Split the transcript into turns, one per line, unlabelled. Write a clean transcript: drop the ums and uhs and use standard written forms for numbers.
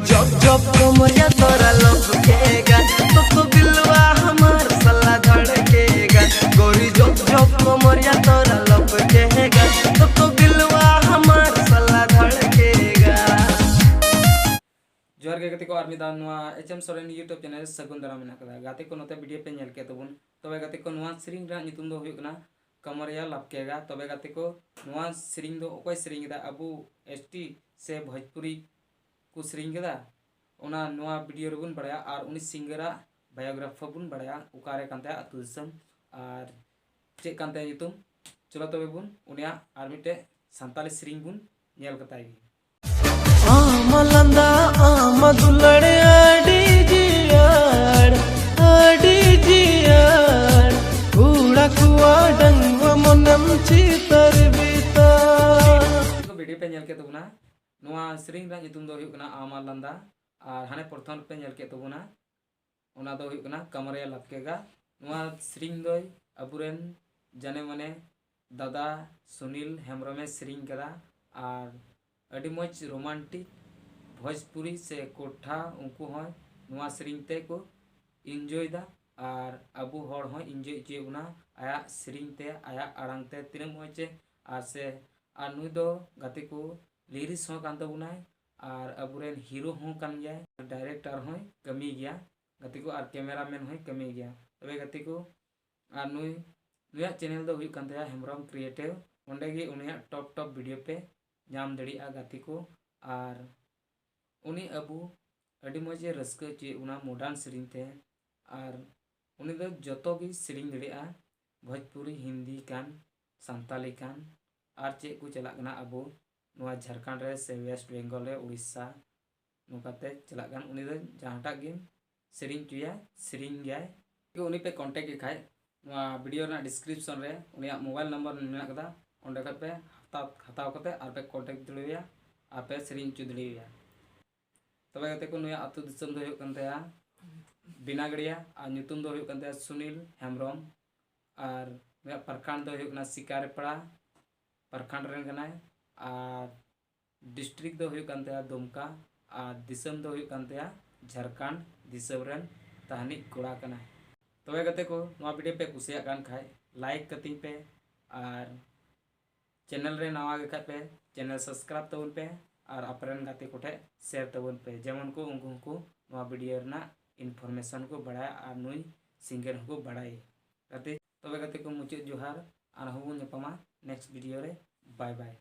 जब जब कमरिया तोरा लपकेगा तो दिलवा हमार सल्ला धड़केगा। गोरी जब जब कमरिया तोरा लपकेगा तो दिलवा हमार सल्ला धड़केगा।
जोहार गे गाते को आर मिदा नोआ एचएम सोरेन यूट्यूब चैनल सगुन दारा मेना कदा गाते को नोते वीडियो पे नेल के तबुन तबे गाते को नोआ सेरिंग रा नितुम दो हुयु कना कमरिया लपकेगा। तबे गाते को नोआ सेरिंग दो ओकय सेरिंग दा अबु एसटी से भोजपुरी को सेरिंग दा ओना नोआ वीडियो रबुन बड़ाया और उनी सिंगरा बायोग्राफी बुन बड़ाया उकारे कांते अतु दिसम और चे कांते नितुम चलो तबे बुन उनिया आर मिटे संताली सेरिंग बुन नेल कताई
आमलंदा आम दुलड़े आडी जियाड़ कूड़ा कुआ डंगवा मनम चितर बीता।
तो वीडियो पे नेल के तबुना नोआ सेरिंग रा नितुम दो हुयु कना आमलंदा और हाने प्रथम पे नेल के तबुना ओना दो हुयु कना कमरिया लपकेगा। नोआ सेरिंग दो अबुरेन जाने मने दादा सुनील हेम्ब्रमे सेरिंग कदा और अडी मज रोमांटिक भोजपुरी से कोठा उनको होय नोआ सेरिंग ते को एंजॉय दा और अबु हर होय एंजॉय चेबुना आया सेरिंग ते आया आड़ांग ते तिना मजे और से और नुई दो गाते को लिरिक्स हो कान तबुनाय और अबुरेन हीरो हो कान गया डायरेक्टर होय कमी गया गाते को और कैमरामैन होय कमी गया। तबे गाते को और नुया चैनल दो हुयु कान तया हेम्ब्रम क्रिएटिव ओंडे गे उनिया टॉप वीडियो पे नाम दड़िया गाते को और उनी अबु अडी मजे रस्क चे उना मॉडर्न सेरिंग ते और उनी दो जतो गी सेरिंग दड़िया भोजपुरी हिंदी कान संताली कान और चे को चला कना अबु नोआ झारखंड रे से वेस्ट बेंगल रे उड़ीसा नुकाते चला कान उनी दो जहाटा गे सेरिंग चुया सेरिंग गया कि उनी पे कांटेक्ट खाय नोआ वीडियो ना डिस्क्रिप्शन रे उनिया मोबाइल नंबर मेना कदा ओंडे पे हताव कते और पे कांटेक्ट दड़िया और पे सेरिंग चु दड़िया। तबे गाते को नुया अतु दिसम दो हुयु कान तया बिनागड़िया और नितुम दो हुयु कान तया सुनील हेम्ब्रम और नुया प्रखंड दो हुयु कना शिकारपड़ा प्रखंड रेन कनाय और डिस्ट्रिक्ट दो हुयु कान तया दुमका और दिसम दो हुयु कान तया झारखंड दिसम रेन तहानी कोड़ा कनाय। तबे गाते को नुआ वीडियो पे कुसिया कान खाय लाइक कतिं पे और चैनल रे नवा गे खाय पे चैनल सब्सक्राइब तबुन पे और अपरेन गाते कोठे शेयर तबुन पे जेमन को उनको नवा वीडियो रना इनफॉरमेशन को बढ़ाया और नुई सिंगर को बढ़ाई गाते। तबे गाते को मुचाद जोहार और हबुन नेक्स्ट वीडियो रे बाय बाय।